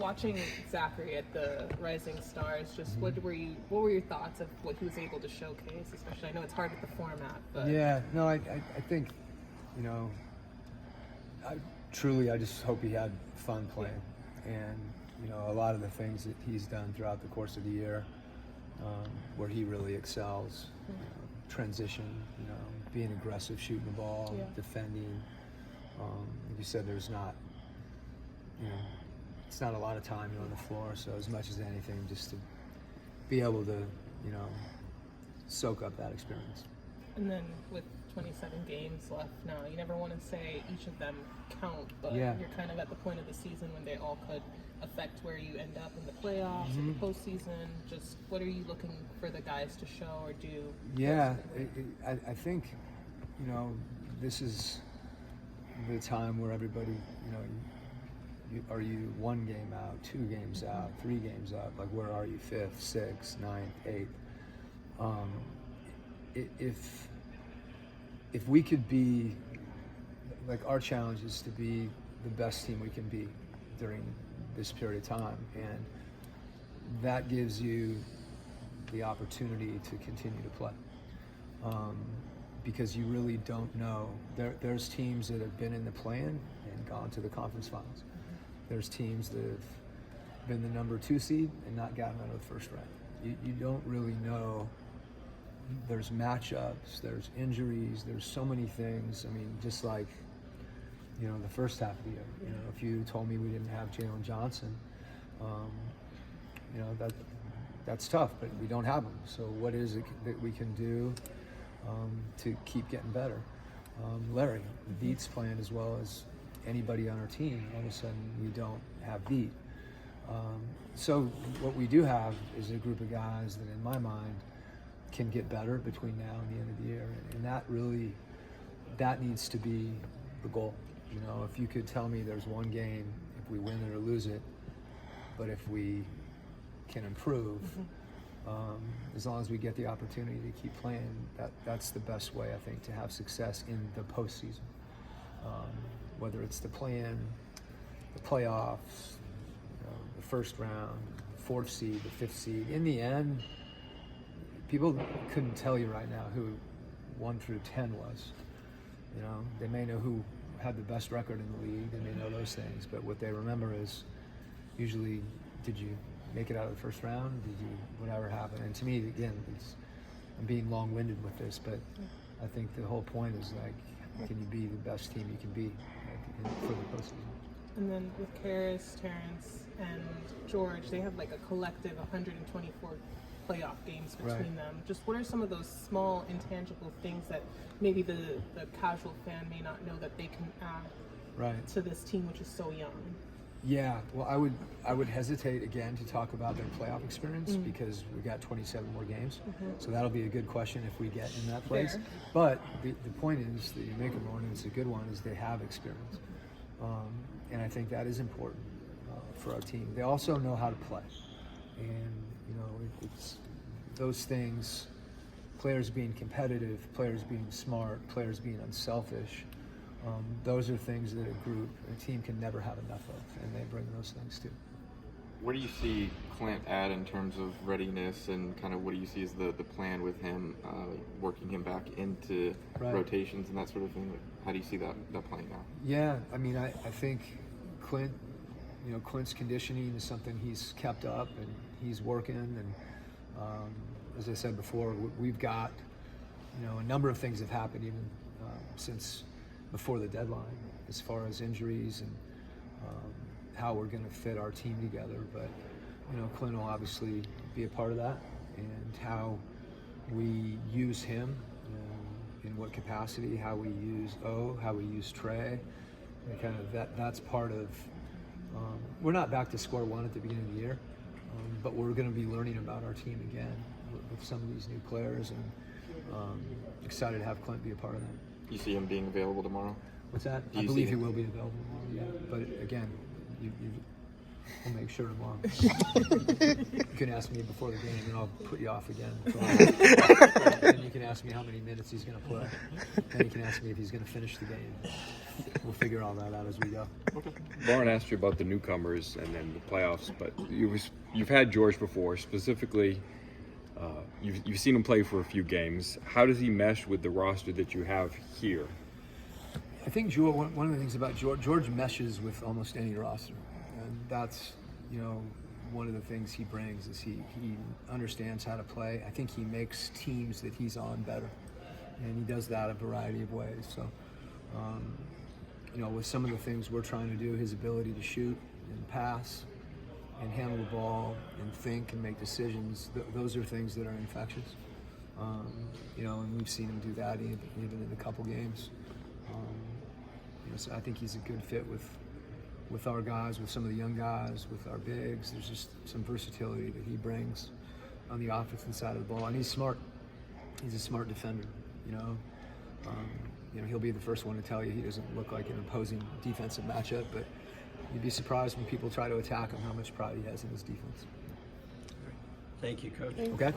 Watching Zachary at the Rising Stars, just what were your thoughts of what he was able to showcase? Especially, I know it's hard with the format, but yeah, no, I think, you know, I just hope he had fun playing, and you know, a lot of the things that he's done throughout the course of the year, where he really excels, you know, transition, you know, being aggressive, shooting the ball, defending. Like you said, there's not, you know, it's not a lot of time on the floor, so as much as anything, just to be able to, you know, soak up that experience. And then with 27 games left now, you never want to say each of them count, but Yeah. you're kind of at the point of the season when they all could affect where you end up in the playoffs or the postseason. Just what are you looking for the guys to show or do? Yeah, I think, you know, this is the time where everybody, you know, are you 1 game out, 2 games out, 3 games out? Like, where are you? 5th, 6th, 9th, 8th? If we could be, like, our challenge is to be the best team we can be during this period of time, and that gives you the opportunity to continue to play. Because you really don't know. There's teams that have been in the play-in and gone to the conference finals. There's teams that have been the number 2 seed and not gotten out of the first round. You don't really know. There's matchups, there's injuries, there's so many things. I mean, just like, you know, the first half of the year. You know, if you told me we didn't have Jalen Johnson, you know, that's tough, but we don't have him. So what is it that we can do to keep getting better? Larry, Beat's playing as well as anybody on our team. All of a sudden, we don't have Beat. So what we do have is a group of guys that, in my mind, can get better between now and the end of the year, and that needs to be the goal. You know, if you could tell me there's one game, if we win it or lose it, but if we can improve, as long as we get the opportunity to keep playing, that's the best way, I think, to have success in the postseason. Whether it's the play-in, the playoffs, you know, the first round, 4th seed, the 5th seed. In the end, people couldn't tell you right now who 1 through 10 was. You know, they may know who had the best record in the league. They may know those things, but what they remember is usually, did you make it out of the first round? Did you, whatever happened? And to me, again, I'm being long-winded with this, but I think the whole point is, like, can you be the best team you can be, like, for the postseason? And then with Karis, Terrence, and George, they have like a collective 124 playoff games between them. Just what are some of those small intangible things that maybe the casual fan may not know that they can add to this team, which is so young? Yeah, well, I would hesitate again to talk about their playoff experience because we got 27 more games, so that'll be a good question if we get in that place. Fair. But the point is that you make a one, and it's a good one, is they have experience, and I think that is important for our team. They also know how to play, and you know, it's those things: players being competitive, players being smart, players being unselfish. Those are things that a team can never have enough of, and they bring those things too. Where do you see Clint at in terms of readiness, and kind of what do you see as the plan with him, working him back into rotations and that sort of thing? How do you see that playing out? Yeah, I mean, I think Clint, you know, Clint's conditioning is something he's kept up and he's working, and as I said before, we've got, you know, a number of things have happened even since before the deadline, as far as injuries and how we're going to fit our team together. But you know, Clint will obviously be a part of that, and how we use him, in what capacity, how we use how we use Trey, and kind of that's part of. We're not back to square one at the beginning of the year, but we're going to be learning about our team again with some of these new players, and excited to have Clint be a part of that. You see him being available tomorrow? What's that? I believe he will be available tomorrow, yeah. But again, we'll make sure tomorrow. You can ask me before the game, and I'll put you off again. And you can ask me how many minutes he's going to play. And you can ask me if he's going to finish the game. we'll figure all that out as we go. Lauren asked you about the newcomers and then the playoffs, but you've had George before. Specifically, you've seen him play for a few games. How does he mesh with the roster that you have here? I think one of the things about George meshes with almost any roster, and that's, one of the things he brings is he understands how to play. I think he makes teams that he's on better, and he does that a variety of ways. So, with some of the things we're trying to do, his ability to shoot and pass and handle the ball and think and make decisions, those are things that are infectious. And we've seen him do that even in a couple games. So I think he's a good fit with our guys, with some of the young guys, with our bigs. There's just some versatility that he brings on the offensive side of the ball, and he's smart. He's a smart defender. He'll be the first one to tell you he doesn't look like an opposing defensive matchup, but you'd be surprised when people try to attack him how much pride he has in his defense. Thank you, Coach. Okay.